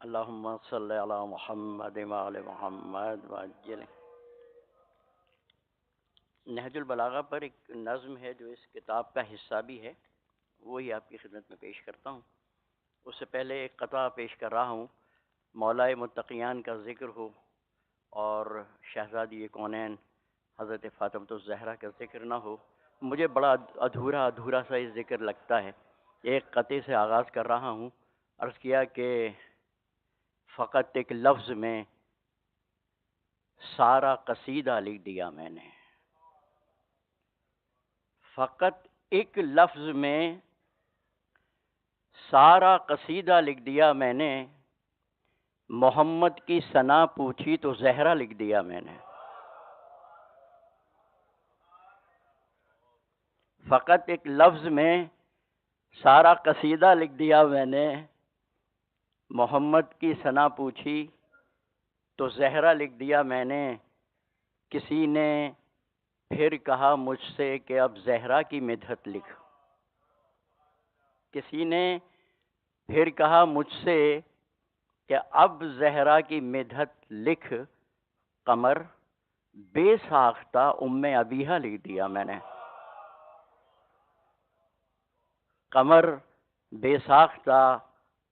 اللہم صلی علی محمد وآل محمد وعجل. نہج البلاغہ پر ایک نظم ہے جو اس کتاب کا حصہ بھی ہے، وہی آپ کی خدمت میں پیش کرتا ہوں. اس سے پہلے ایک قطعہ پیش کر رہا ہوں. مولائے متقیان کا ذکر ہو اور شہزادی کونین حضرت فاطمۃ الزہرا کا ذکر نہ ہو، مجھے بڑا ادھورا سا یہ ذکر لگتا ہے. ایک قطعے سے آغاز کر رہا ہوں. عرض کیا کہ فقط ایک لفظ میں سارا قصیدہ لکھ دیا میں نے. فقط ایک لفظ میں سارا قصیدہ لکھ دیا میں نے. محمد کی ثنا پوچھی تو زہرا لکھ دیا میں نے. فقط ایک لفظ میں سارا قصیدہ لکھ دیا میں نے. محمد کی ثنا پوچھی تو زہرا لکھ دیا میں نے. کسی نے پھر کہا مجھ سے کہ اب زہرا کی مدحت لکھ. کسی نے پھر کہا مجھ سے کہ اب زہرا کی مدحت لکھ. قمر بے ساختہ ام ابیہا لکھ دیا میں نے. قمر بے ساختہ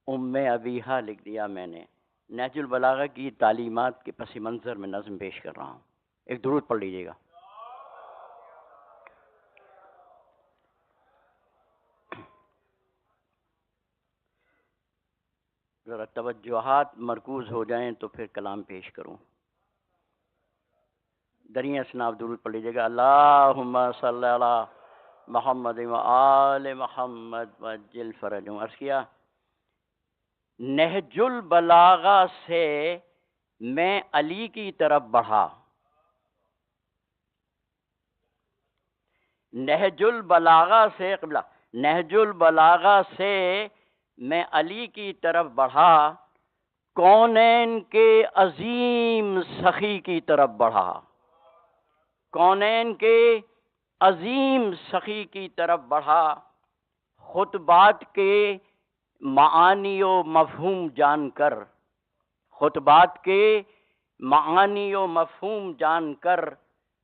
ام ابیہا لکھ دیا میں نے. نہج البلاغہ کی تعلیمات کے پس منظر میں نظم پیش کر رہا ہوں. ایک درود پڑھ لیجیے گا. ذرا توجہات مرکوز ہو جائیں تو پھر کلام پیش کروں. دریں اسناب درود پڑھ لیجیے گا. اللہم صلی علی محمد و آل محمد وعجل فرجہم. عرض کیا نہج البلاغہ سے میں علی کی طرف بڑھا. نہج البلاغہ سے قبلہ نہج البلاغہ سے میں علی کی طرف بڑھا. کونین کے عظیم سخی کی طرف بڑھا. کونین کے عظیم سخی کی طرف بڑھا. خطبات کے معانی و مفہوم جان کر. خطبات کے معانی و مفہوم جان کر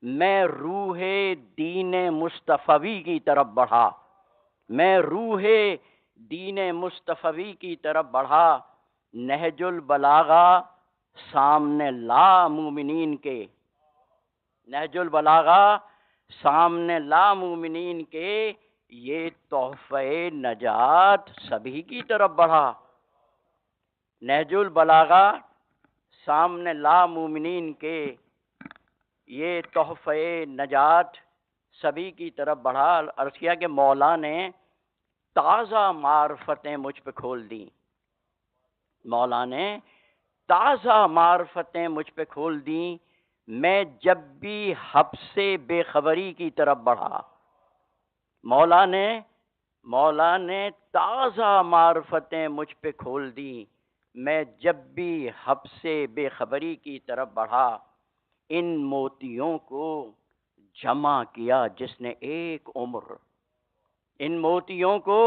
میں روح دین مصطفی کی طرف بڑھا. میں روح دین مصطفی کی طرف بڑھا. نہج البلاغہ سامنے لا مومنین کے. نہج البلاغہ سامنے لا مومنین کے یہ تحفہ نجات سبھی کی طرف بڑھا. نہج البلاغہ سامنے لا مومنین کے یہ تحفہ نجات سبھی کی طرف بڑھا. عرض کیا کہ مولا نے تازہ معرفتیں مجھ پہ کھول دیں. مولا نے تازہ معرفتیں مجھ پہ کھول دیں. میں جب بھی حبس بے خبری کی طرف بڑھا. مولا نے تازہ معرفتیں مجھ پہ کھول دیں. میں جب بھی حبس بے خبری کی طرف بڑھا. ان موتیوں کو جمع کیا جس نے ایک عمر. ان موتیوں کو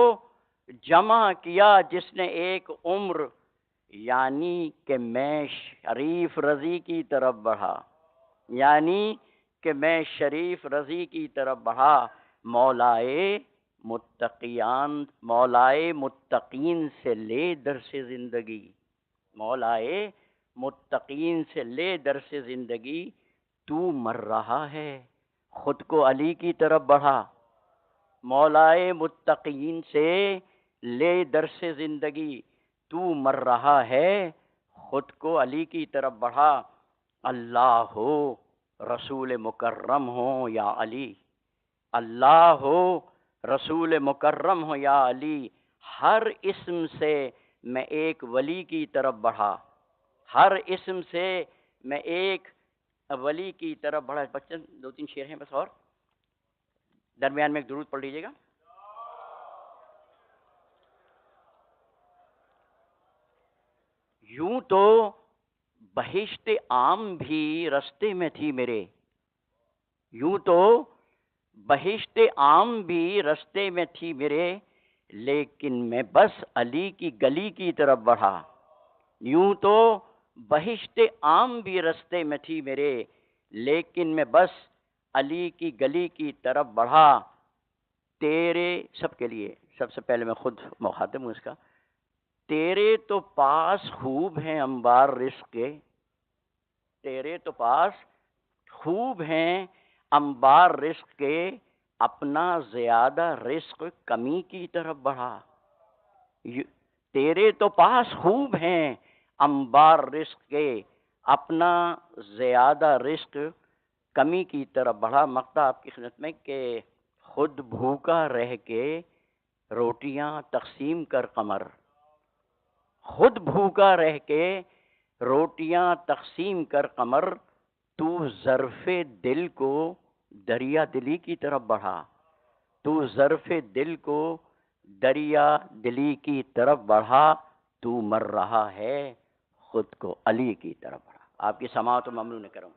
جمع کیا جس نے ایک عمر. یعنی کہ میں شریف رضی کی طرف بڑھا. یعنی کہ میں شریف رضی کی طرف بڑھا. مولائے متقین سے لے درس زندگی. مولائے متقین سے لے درس زندگی. تو مر رہا ہے خود کو علی کی طرف بڑھا. مولائے متقین سے لے درس زندگی. تو مر رہا ہے خود کو علی کی طرف بڑھا. اللہ ہو رسول مکرم ہو یا علی. اللہ ہو رسول مکرم ہو یا علی. ہر اسم سے میں ایک ولی کی طرف بڑھا. ہر اسم سے میں ایک ولی کی طرف بڑھا. بچن 2-3 شعر ہیں بس، اور درمیان میں ایک درود پڑھ لیجیے گا. یوں تو بہشت عام بھی رستے میں تھی میرے. یوں تو بہشت عام بھی رستے میں تھی میرے. لیکن میں بس علی کی گلی کی طرف بڑھا. یوں تو بہشت عام بھی رستے میں تھی میرے، لیکن میں بس علی کی گلی کی طرف بڑھا، تیرے سب کے لیے، سب سے پہلے میں خود مخاطب ہوں اس کا، تیرے تو پاس خوب ہیں انبار رزق کے، تیرے تو پاس خوب ہیں انبار رزق کے، اپنا زیادہ رزق کمی کی طرف بڑھا، تیرے تو پاس خوب ہیں انبار رزق کے، اپنا زیادہ رزق کمی کی طرف بڑھا۔ مقطع آپ کی خدمت میں کہ خود بھوکا رہ کے روٹیاں تقسیم کر قمر، خود بھوکا رہ کے روٹیاں تقسیم کر قمر، تو ظرف دل کو دریا دلی کی طرف بڑھا، تو ظرف دل کو دریا دلی کی طرف بڑھا، تو مر رہا ہے خود کو علی کی طرف بڑھا۔ آپ کی سماعت و ممنون کروں۔